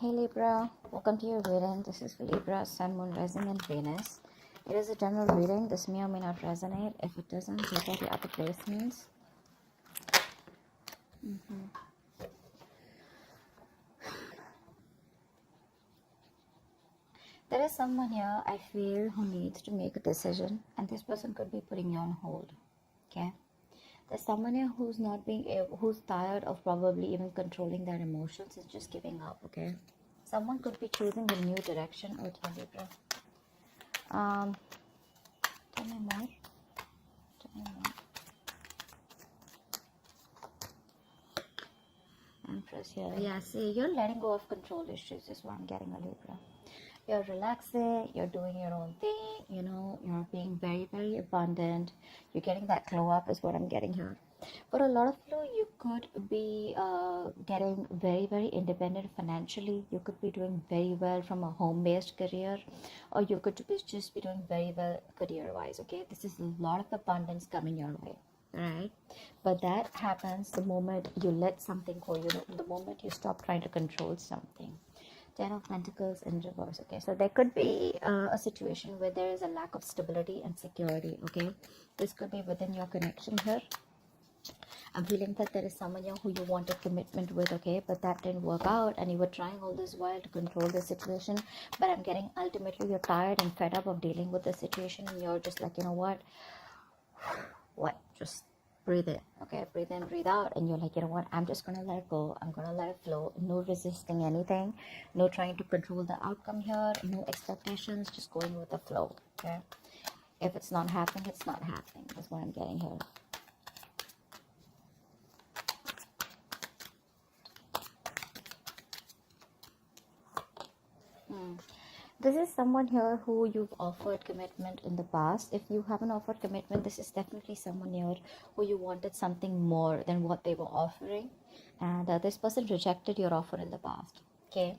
Hey Libra, welcome to your reading. This is for Libra, Sun, Moon, Rising, and Venus. It is a general reading. This may or may not resonate. If it doesn't, check out the other placements. There is someone here, I feel, who needs to make a decision, and this person could be putting you on hold. Okay? There's someone here who's not being able, who's tired of probably even controlling their emotions and just giving up. Okay? Someone could be choosing a new direction. Oh, tell Libra. Tell me more. Tell me more. Empress here. Yeah, see, you're letting go of control issues is what I'm getting, a Libra. You're relaxing, you're doing your own thing, you're being very, very abundant. You're getting that glow up is what I'm getting here. For a lot of you could be getting very, very independent financially. You could be doing very well from a home-based career, or you could just be doing very well career-wise, okay? This is a lot of abundance coming your way. Right, but that happens the moment you let something go, the moment you stop trying to control something. 10 of Pentacles in reverse. Okay, so there could be a situation where there is a lack of stability and security. Okay, this could be within your connection here. I'm feeling that there is someone here who you wanted commitment with, okay, but that didn't work out, and you were trying all this while to control the situation. But I'm getting ultimately you're tired and fed up of dealing with the situation, and you're just like, you know what, just breathe in, okay, breathe in, breathe out, and you're like, you know what, I'm just gonna let it go, I'm gonna let it flow. No resisting anything, no trying to control the outcome here, no expectations, just going with the flow. Okay, if it's not happening, it's not happening. That's what I'm getting here. This is someone here who you've offered commitment in the past. If you haven't offered commitment, this is definitely someone here who you wanted something more than what they were offering. And this person rejected your offer in the past. Okay.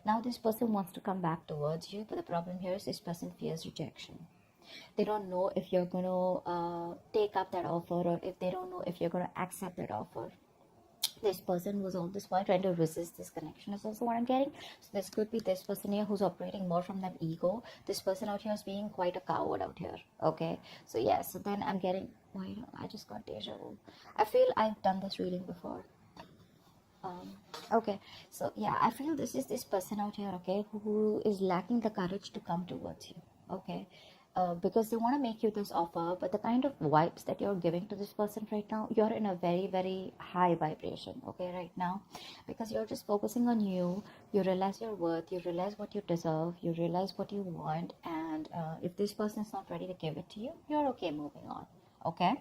Now this person wants to come back towards you. But the problem here is this person fears rejection. They don't know if you're going to take up that offer, or if they don't know if you're going to accept that offer. This person was all this while trying to resist this connection is also what I'm getting. So this could be this person here who's operating more from that ego. This person out here is being quite a coward out here. Okay, so yeah, so then I'm getting, I just got deja vu. I feel I've done this reading before. Okay, so yeah, I feel this is this person out here, okay, who is lacking the courage to come towards you. Okay, because they want to make you this offer, but the kind of vibes that you're giving to this person right now, you're in a very, very high vibration, okay, right now, because you're just focusing on you. You realize your worth, you realize what you deserve, you realize what you want, and if this person is not ready to give it to you, you're okay moving on. Okay,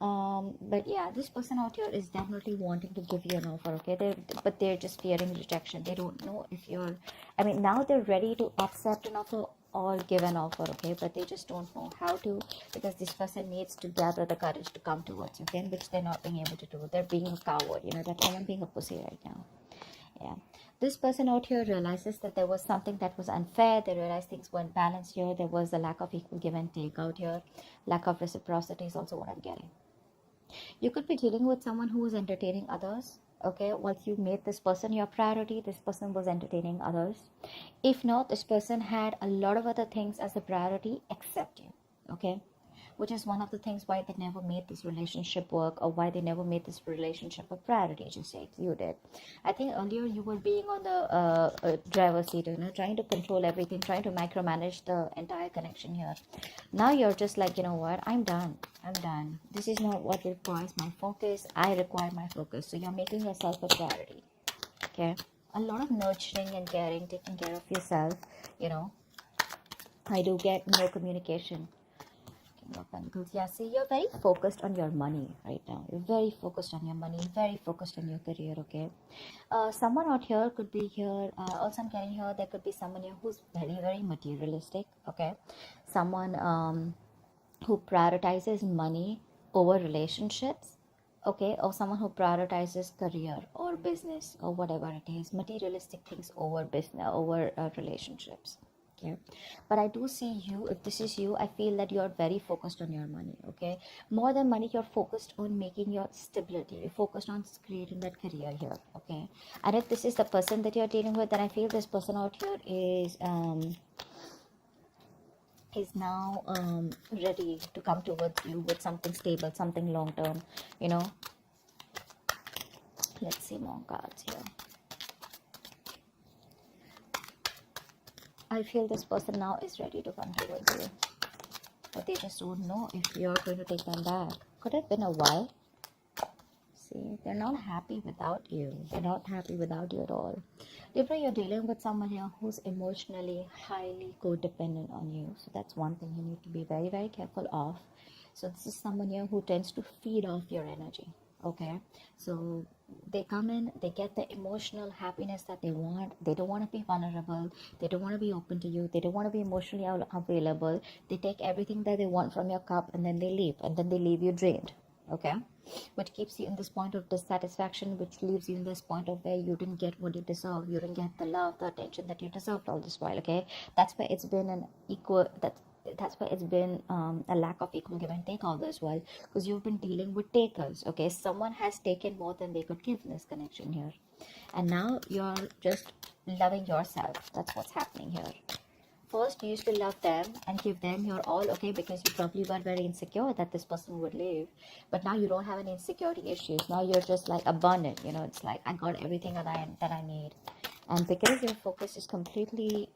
but yeah, this person out here is definitely wanting to give you an offer, okay, but they're just fearing rejection. They don't know if you're, now they're ready to accept an offer or give an offer, okay, but they just don't know how to, because this person needs to gather the courage to come towards you, okay, which they're not being able to do. They're being a coward, that someone being a pussy right now. Yeah, this person out here realizes that there was something that was unfair. They realized things weren't balanced here. There was a lack of equal give and take out here. Lack of reciprocity is also what I'm getting. You could be dealing with someone who is entertaining others. Okay, once you made this person your priority, this person was entertaining others. If not, this person had a lot of other things as a priority except you. Okay, which is one of the things why they never made this relationship work, or why they never made this relationship a priority, just like you did. I think earlier you were being on the driver's seat, trying to control everything, trying to micromanage the entire connection here. Now you're just like, you know what, I'm done. This is not what requires my focus. I require my focus. So you're making yourself a priority. Okay, a lot of nurturing and caring, taking care of yourself. I do get no communication. Of Pentacles. Yeah, see, you're very focused on your money right now. You're very focused on your money, very focused on your career, okay? Someone out here could be here. Also, I'm getting here, there could be someone here who's very, very materialistic, okay? Someone who prioritizes money over relationships, okay? Or someone who prioritizes career or business or whatever it is. Materialistic things over business, over relationships. Okay, but I do see you, if this is you, I feel that you're very focused on your money. Okay, more than money, you're focused on making your stability, you're focused on creating that career here. Okay, and if this is the person that you're dealing with, then I feel this person out here is now ready to come towards you with something stable, something long term, you know. Let's see more cards here. I feel this person now is ready to come towards you, but they just don't know if you're going to take them back. Could have been a while. See, they're not happy without you. They're not happy without you at all. Libra, you're dealing with someone here who's emotionally highly codependent on you. So that's one thing you need to be very, very careful of. So this is someone here who tends to feed off your energy. Okay, so they come in, they get the emotional happiness that they want. They don't want to be vulnerable, they don't want to be open to you, they don't want to be emotionally available. They take everything that they want from your cup and then they leave, and then they leave you drained. Okay, which keeps you in this point of dissatisfaction, which leaves you in this point of where you didn't get what you deserve, you didn't get the love, the attention that you deserved all this while. Okay, that's why it's been an equal, that's why it's been a lack of equal give and take all this while, because you've been dealing with takers. Okay, someone has taken more than they could give in this connection here, and now you're just loving yourself. That's what's happening here. First, you used to love them and give them your all, okay, because you probably were very insecure that this person would leave. But now you don't have any insecurity issues. Now you're just like abundant, you know. It's like, I got everything that I need. And because your focus is completely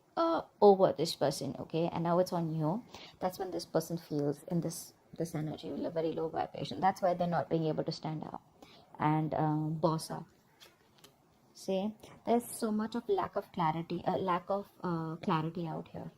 over this person, okay, and now it's on you, that's when this person feels in this energy, a very low vibration. That's why they're not being able to stand up and boss up. See, there's so much of lack of clarity out here.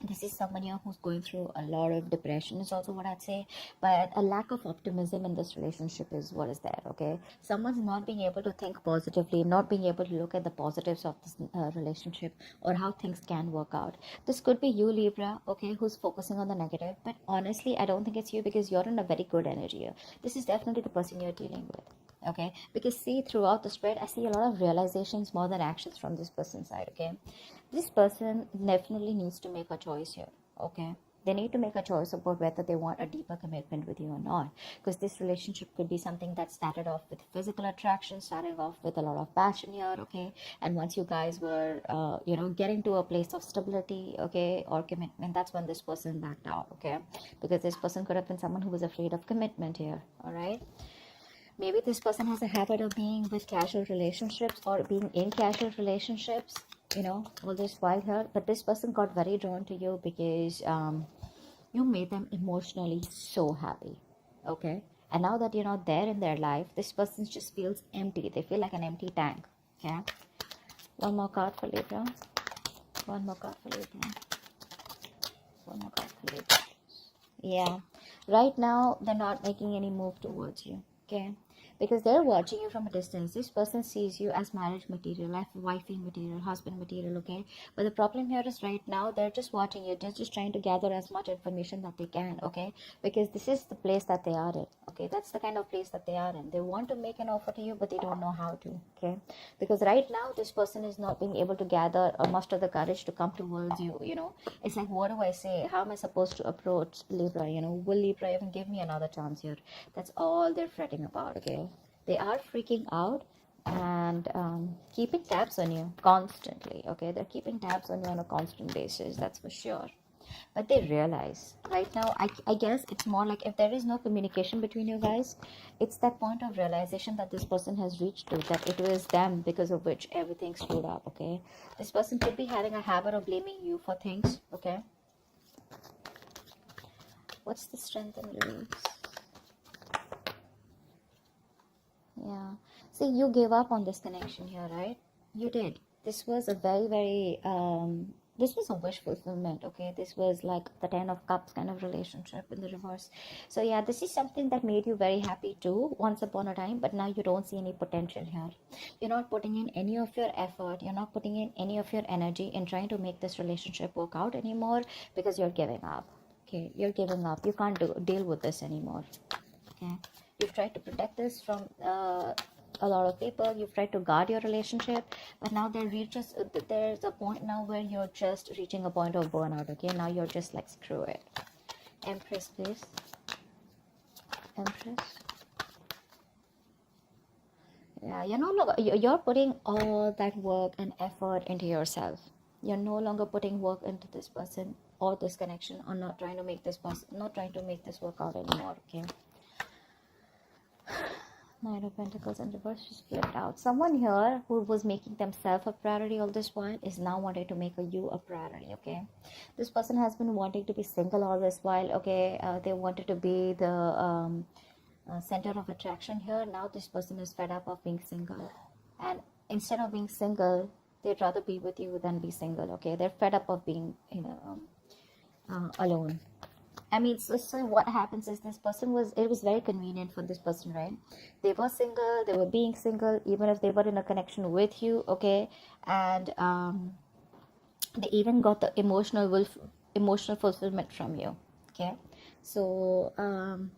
This is someone here who's going through a lot of depression is also what I'd say, but a lack of optimism in this relationship is what is there. Okay, someone's not being able to think positively, not being able to look at the positives of this relationship or how things can work out. This could be you, Libra, okay, who's focusing on the negative, but honestly I don't think it's you, because you're in a very good energy here. This is definitely the person you're dealing with. Okay, because see, throughout the spread I see a lot of realizations more than actions from this person's side. Okay, this person definitely needs to make a choice here. Okay, they need to make a choice about whether they want a deeper commitment with you or not, because this relationship could be something that started off with physical attraction, starting off with a lot of passion here. Okay, and once you guys were getting to a place of stability, okay, or commitment, that's when this person backed out. Okay, because this person could have been someone who was afraid of commitment here. All right, maybe this person has a habit of being with casual relationships or being in casual relationships, all this while here. But this person got very drawn to you because you made them emotionally so happy. Okay, and now that you're not there in their life, this person just feels empty. They feel like an empty tank. Okay, one more card for Libra. One more card for Libra. One more card for Libra. Yeah, right now they're not making any move towards you. Okay, because they're watching you from a distance. This person sees you as marriage material, wifey material, husband material. Okay, but the problem here is right now they're just watching you. They're just trying to gather as much information that they can. Okay, because this is the place that they are in. Okay, that's the kind of place that they are in. They want to make an offer to you, but they don't know how to. Okay, because right now this person is not being able to gather or muster the courage to come towards you. It's like, what do I say? How am I supposed to approach Libra? Will Libra even give me another chance here? That's all they're fretting about. Okay, they are freaking out and keeping tabs on you constantly. Okay, they're keeping tabs on you on a constant basis, that's for sure. But they realize right now, I guess it's more like, if there is no communication between you guys, it's that point of realization that this person has reached to, that it was them because of which everything screwed up. Okay, this person could be having a habit of blaming you for things. Okay, what's the strength and release? Yeah, see, you gave up on this connection here, right? You did. This was a very, very this was a wish fulfillment. Okay, this was like the 10 of cups kind of relationship in the reverse. So yeah, this is something that made you very happy too once upon a time, but now you don't see any potential here. You're not putting in any of your effort, you're not putting in any of your energy in trying to make this relationship work out anymore, because you're giving up. Okay, you're giving up. You can't deal with this anymore. Okay, you've tried to protect this from a lot of people. You've tried to guard your relationship, but now there's a point now where you're just reaching a point of burnout. Okay, now you're just like, screw it. Empress, please. Empress. Yeah, you're no longer, you're putting all that work and effort into yourself. You're no longer putting work into this person or this connection, or not trying to make this work out anymore. Okay. Nine of Pentacles in reverse just flipped out. Someone here who was making themselves a priority all this while is now wanting to make you a priority. Okay, this person has been wanting to be single all this while. Okay, they wanted to be the center of attraction here. Now this person is fed up of being single, and instead of being single, they'd rather be with you than be single. Okay, they're fed up of being alone. I mean, so what happens is, it was very convenient for this person, right? They were single, they were being single, even if they were in a connection with you, okay? And they even got the emotional fulfillment from you, okay? So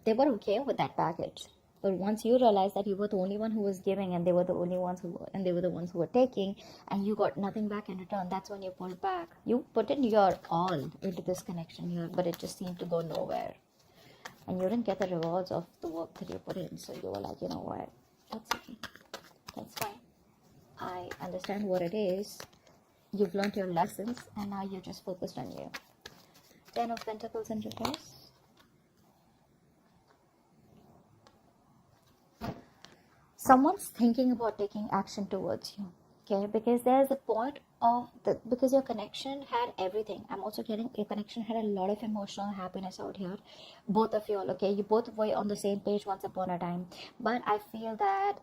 they were okay with that package. But once you realize that you were the only one who was giving, and they were the ones who were taking, and you got nothing back in return, that's when you pulled back. You put in your all into this connection here, but it just seemed to go nowhere. And you didn't get the rewards of the work that you put in. So you were like, you know what? That's okay. That's fine. I understand what it is. You've learned your lessons, and now you're just focused on you. 10 of Pentacles in reverse. Someone's thinking about taking action towards you, okay? Because there's a point of because your connection had everything. I'm also getting your connection had a lot of emotional happiness out here. Both of you all, okay? You both were on the same page once upon a time. But I feel that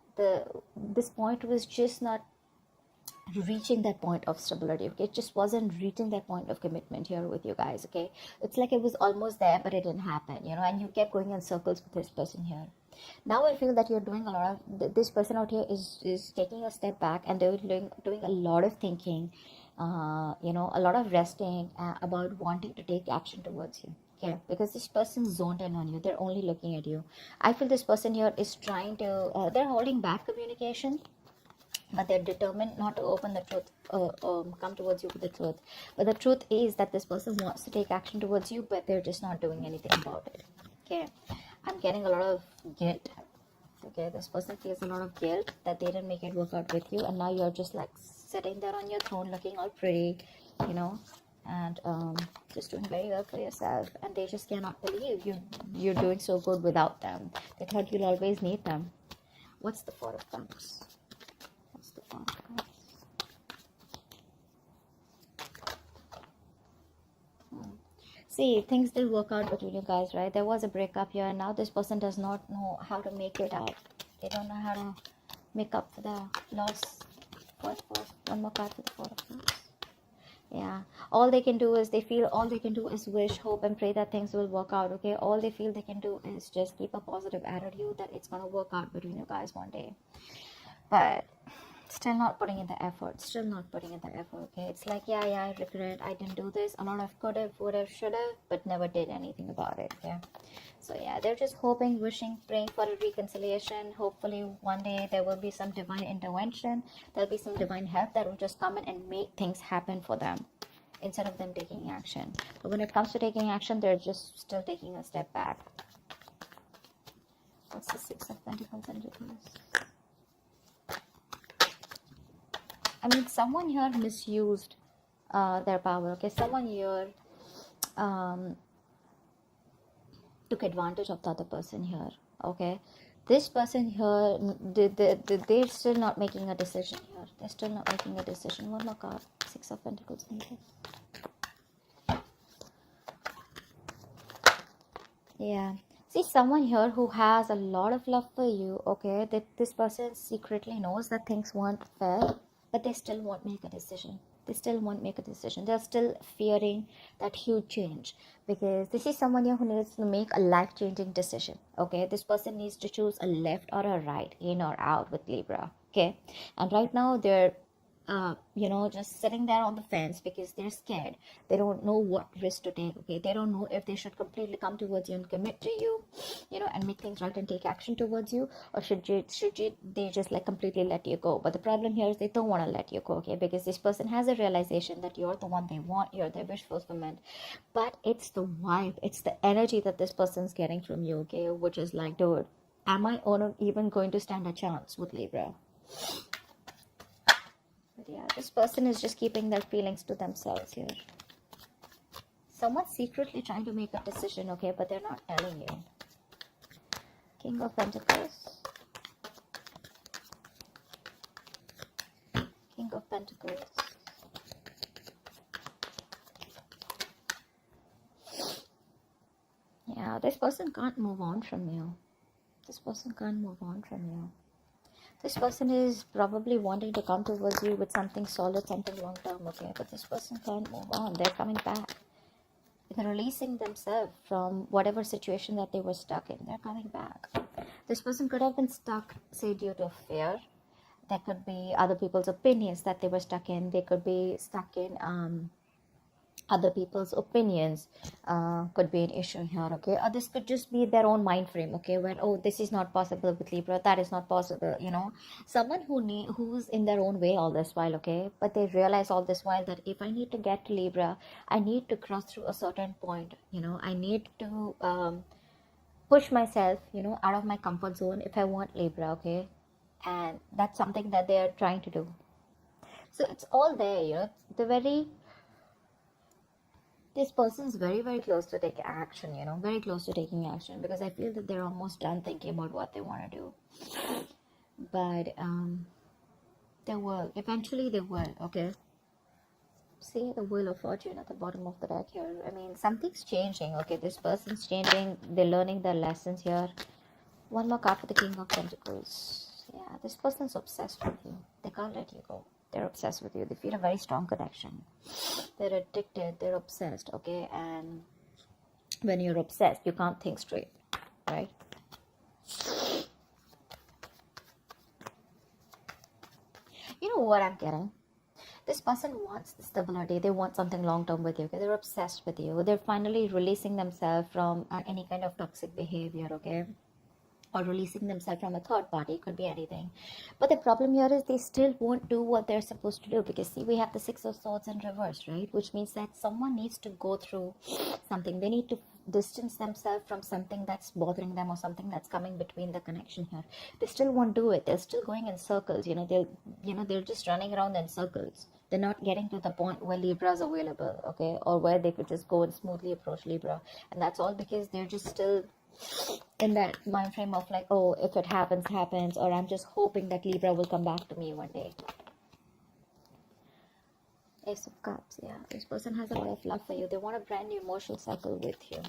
this point was just not reaching that point of stability. Okay, it just wasn't reaching that point of commitment here with you guys. Okay, it's like it was almost there, but it didn't happen, and you kept going in circles with this person here. Now I feel that you're doing a lot of, this person out here is taking a step back, and they're doing a lot of thinking, a lot of resting about wanting to take action towards you. Okay, because this person's zoned in on you. They're only looking at you. I feel this person here is trying to, they're holding back communication, but they're determined not to open the truth, come towards you with the truth. But the truth is that this person wants to take action towards you, but they're just not doing anything about it. Okay, I'm getting a lot of guilt. Okay, this person feels a lot of guilt that they didn't make it work out with you, and now you're just like sitting there on your throne looking all pretty, and just doing very well for yourself, and they just cannot believe you're doing so good without them. They thought you'll always need them. What's the Four of Cups? See, things did work out between you guys, right? There was a breakup here, and now this person does not know how to make it out. They don't know how to make up for the loss. One more card for the Four of Cups. Yeah, all they can do is wish, hope, and pray that things will work out. Okay, all they feel they can do is just keep a positive attitude that it's gonna work out between you guys one day. But still not putting in the effort. Okay, it's like, yeah, I regret, I didn't do this. A lot of could have, would have, should have, but never did anything about it. Okay, so yeah, they're just hoping, wishing, praying for a reconciliation. Hopefully one day there will be some divine intervention. There'll be some divine help that will just come in and make things happen for them, instead of them taking action. But when it comes to taking action, they're just still taking a step back. What's the Six of Pentacles in reverse? I mean, someone here misused their power. Okay, someone here took advantage of the other person here. Okay, this person here, they're still not making a decision here. They're still not making a decision. One more card. Six of Pentacles needed. Yeah. See, someone here who has a lot of love for you. Okay, that this person secretly knows that things weren't fair, but they still won't make a decision. They're still fearing that huge change, because this is someone here who needs to make a life-changing decision. Okay, this person needs to choose a left or a right, in or out with Libra. Okay, and right now they're just sitting there on the fence because they're scared. They don't know what risk to take. Okay, they don't know if they should completely come towards you and commit to you, and make things right and take action towards you, or they just like completely let you go. But the problem here is they don't want to let you go. Okay, because this person has a realization that you're the one they want, you're their wish fulfillment. But it's the vibe, it's the energy that this person's getting from you. Okay, which is like, dude, am I even going to stand a chance with Libra? But yeah, this person is just keeping their feelings to themselves here. Someone's secretly trying to make a decision, okay, but they're not telling you. King of Pentacles. King of Pentacles. Yeah, this person can't move on from you. This person can't move on from you. This person is probably wanting to come towards you with something solid, something long term, okay? But this person can't move on. They're coming back. They're releasing themselves from whatever situation that they were stuck in. They're coming back. This person could have been stuck, say, due to fear. There could be other people's opinions that they were stuck in. They could be stuck in other people's opinions. Could be an issue here, okay? Or this could just be their own mind frame, okay? Where, oh, this is not possible with Libra, that is not possible, someone who's in their own way all this while, okay? But they realize all this while that if I need to get to Libra, I need to cross through a certain point, I need to push myself, out of my comfort zone if I want Libra, okay? And that's something that they're trying to do. So it's all there, this person is very, very close to take action, very close to taking action, because I feel that they're almost done thinking about what they want to do. But eventually they will, okay? See the Wheel of Fortune at the bottom of the deck here. I mean, something's changing, okay? This person's changing. They're learning their lessons here. One more card for the King of Pentacles. Yeah, this person's obsessed with you. They can't let you go. They're obsessed with you. They feel a very strong connection. They're addicted. They're obsessed, okay? And when you're obsessed, you can't think straight, right? You know what I'm getting? This person wants stability. They want something long-term with you. Okay? They're obsessed with you. They're finally releasing themselves from any kind of toxic behavior, okay? Or releasing themselves from a third party. It could be anything. But the problem here is they still won't do what they're supposed to do, because see, we have the Six of Swords in reverse, right? Which means that someone needs to go through something. They need to distance themselves from something that's bothering them, or something that's coming between the connection here. They still won't do it. They're still going in circles. They're just running around in circles. They're not getting to the point where Libra is available, okay? Or where they could just go and smoothly approach Libra. And that's all because they're just still in that mind frame of like, oh, if it happens, happens, or I'm just hoping that Libra will come back to me one day. Ace of Cups, yeah. This person has a lot of love for you. They want a brand new emotional cycle with you.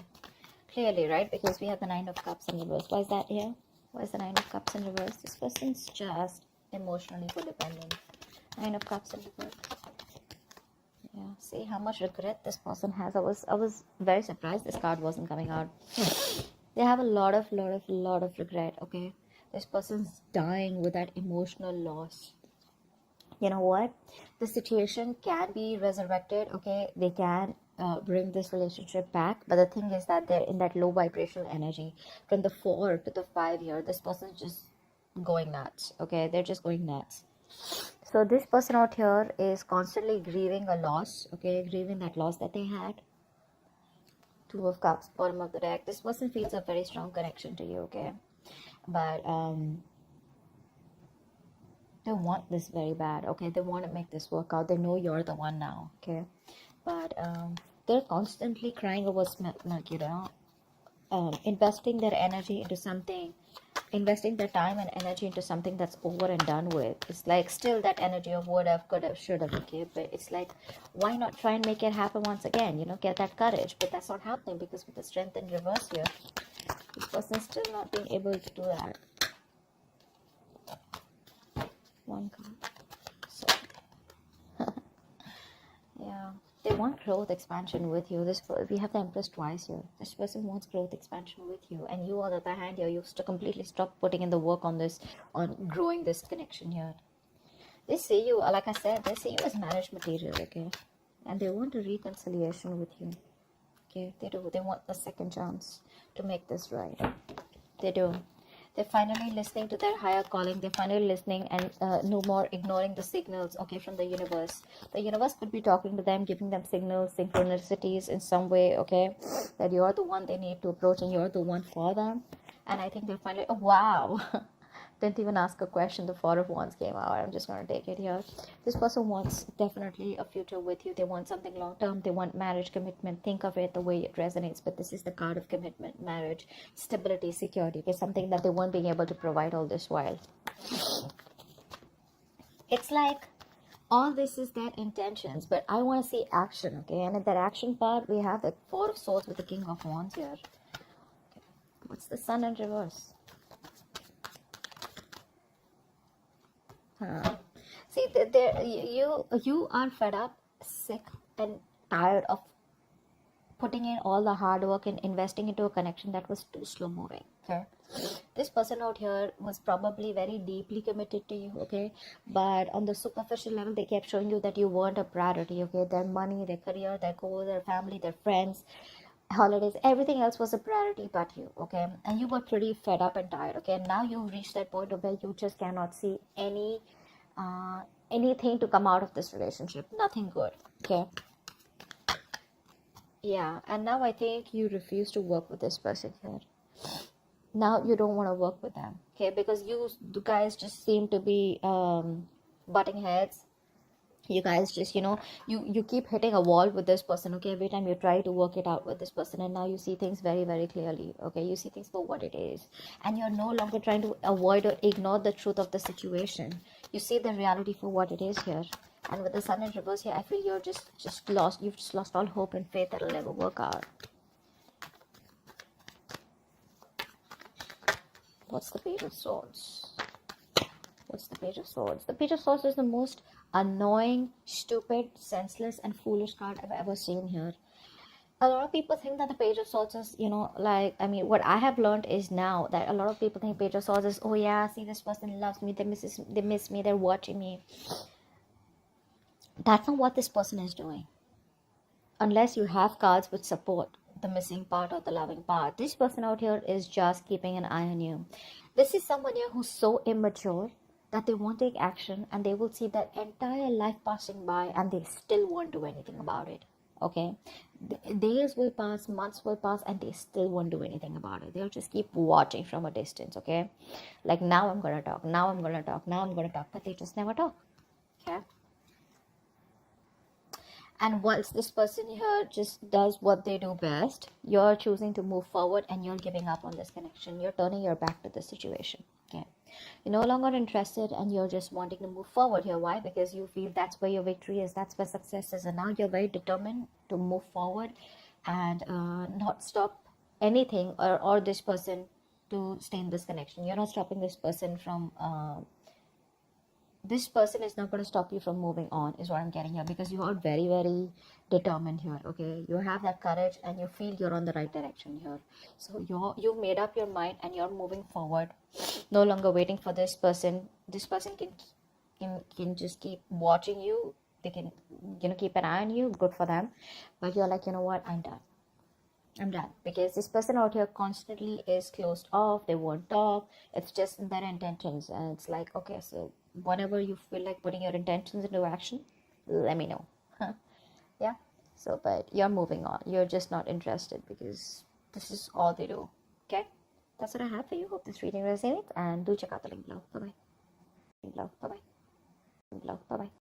Clearly, right? Because we have the Nine of Cups in reverse. Why is that here? Why is the Nine of Cups in reverse? This person's just emotionally codependent. Nine of Cups in reverse. Yeah, see how much regret this person has. I was very surprised this card wasn't coming out. They have a lot of regret, okay? This person's dying with that emotional loss. You know what? The situation can be resurrected, okay? They can bring this relationship back. But the thing is that they're in that low vibrational energy. From the 4 to the 5 here, this person's just going nuts, okay? They're just going nuts. So this person out here is constantly grieving a loss, okay? Grieving that loss that they had. Two of Cups, bottom of the deck. This person feels a very strong connection to you, okay? But they want this very bad, okay? They want to make this work out. They know you're the one now, okay? But they're constantly crying over milk, investing their energy into something, investing their time and energy into something that's over and done with. It's like still that energy of would have, could have, should have, okay? But it's like, why not try and make it happen once again, get that courage? But that's not happening, because with the Strength in reverse here, this person's still not being able to do that. One card. So yeah, they want growth, expansion with you. We have the Empress twice here. This person wants growth, expansion with you, and you, on the other hand, here, you have to completely stop putting in the work on growing this connection here. They see you, like I said, they see you as marriage material, okay? And they want a reconciliation with you, okay? They do. They want the second chance to make this right. They do. They're finally listening to their higher calling. They're finally listening and no more ignoring the signals, okay, from the universe. The universe could be talking to them, giving them signals, synchronicities in some way, okay, that you're the one they need to approach and you're the one for them. And I think they're finally, oh, wow. Didn't even ask a question. The Four of Wands came out. I'm just going to take it here. This person wants definitely a future with you. They want something long term. They want marriage, commitment. Think of it the way it resonates. But this is the card of commitment, marriage, stability, security. Okay, something that they weren't being able to provide all this while. It's like all this is their intentions, but I want to see action, okay? And in that action part, we have the Four of Swords with the King of Wands here. Okay. What's the Sun in reverse? See, you are fed up, sick, and tired of putting in all the hard work and investing into a connection that was too slow moving. Okay, this person out here was probably very deeply committed to you. Okay, but on the superficial level, they kept showing you that you weren't a priority. Okay, their money, their career, their goal, their family, their friends, holidays, everything else was a priority but you. Okay, and you were pretty fed up and tired. Okay, and now you've reached that point of where you just cannot see anything to come out of this relationship. Nothing good. Okay, yeah, and now I think you refuse to work with this person here. Now you don't want to work with them, okay, because you guys just seem to be butting heads. You guys just, you keep hitting a wall with this person, okay, every time you try to work it out with this person, and now you see things very, very clearly, okay, you see things for what it is, and you're no longer trying to avoid or ignore the truth of the situation. You see the reality for what it is here. And with the Sun in reverse here, I feel you're just lost. You've just lost all hope and faith that it'll never work out. What's the Page of Swords? What's the Page of Swords? The Page of Swords is the most annoying, stupid, senseless, and foolish card I've ever seen here. A lot of people think that the Page of Swords is, what I have learned is now that a lot of people think Page of Swords is, oh yeah, see, this person loves me, they miss me, they're watching me. That's not what this person is doing. Unless you have cards which support the missing part or the loving part. This person out here is just keeping an eye on you. This is someone here who's so immature that they won't take action, and they will see their entire life passing by and they still won't do anything about it. Okay, days will pass, months will pass, and they still won't do anything about it. They'll just keep watching from a distance. Okay, like, now I'm gonna talk, now I'm gonna talk, now I'm gonna talk, but they just never talk. Okay, and once this person here just does what they do best, you're choosing to move forward and you're giving up on this connection. You're turning your back to the situation. Okay, you're no longer interested and you're just wanting to move forward here. Why? Because you feel that's where your victory is, that's where success is, and now you're very determined to move forward and not stop anything or this person to stay in this connection. You're not stopping this person from this person is not going to stop you from moving on, is what I'm getting here, because you are very, very determined here. Okay, you have that courage and you feel you're on the right direction here. So you've made up your mind and you're moving forward, no longer waiting for this person. This person can just keep watching you. They can keep an eye on you. Good for them. But you're like, you know what, I'm done, because this person out here constantly is closed off. They won't talk. It's just in their intentions, and it's like, okay, so whenever you feel like putting your intentions into action, let me know. Yeah, so, but you're moving on. You're just not interested because this is all they do. Okay, that's what I have for you. Hope this reading resonates, and do check out the link below. Bye bye. Link below. Bye bye. Link below. Bye bye.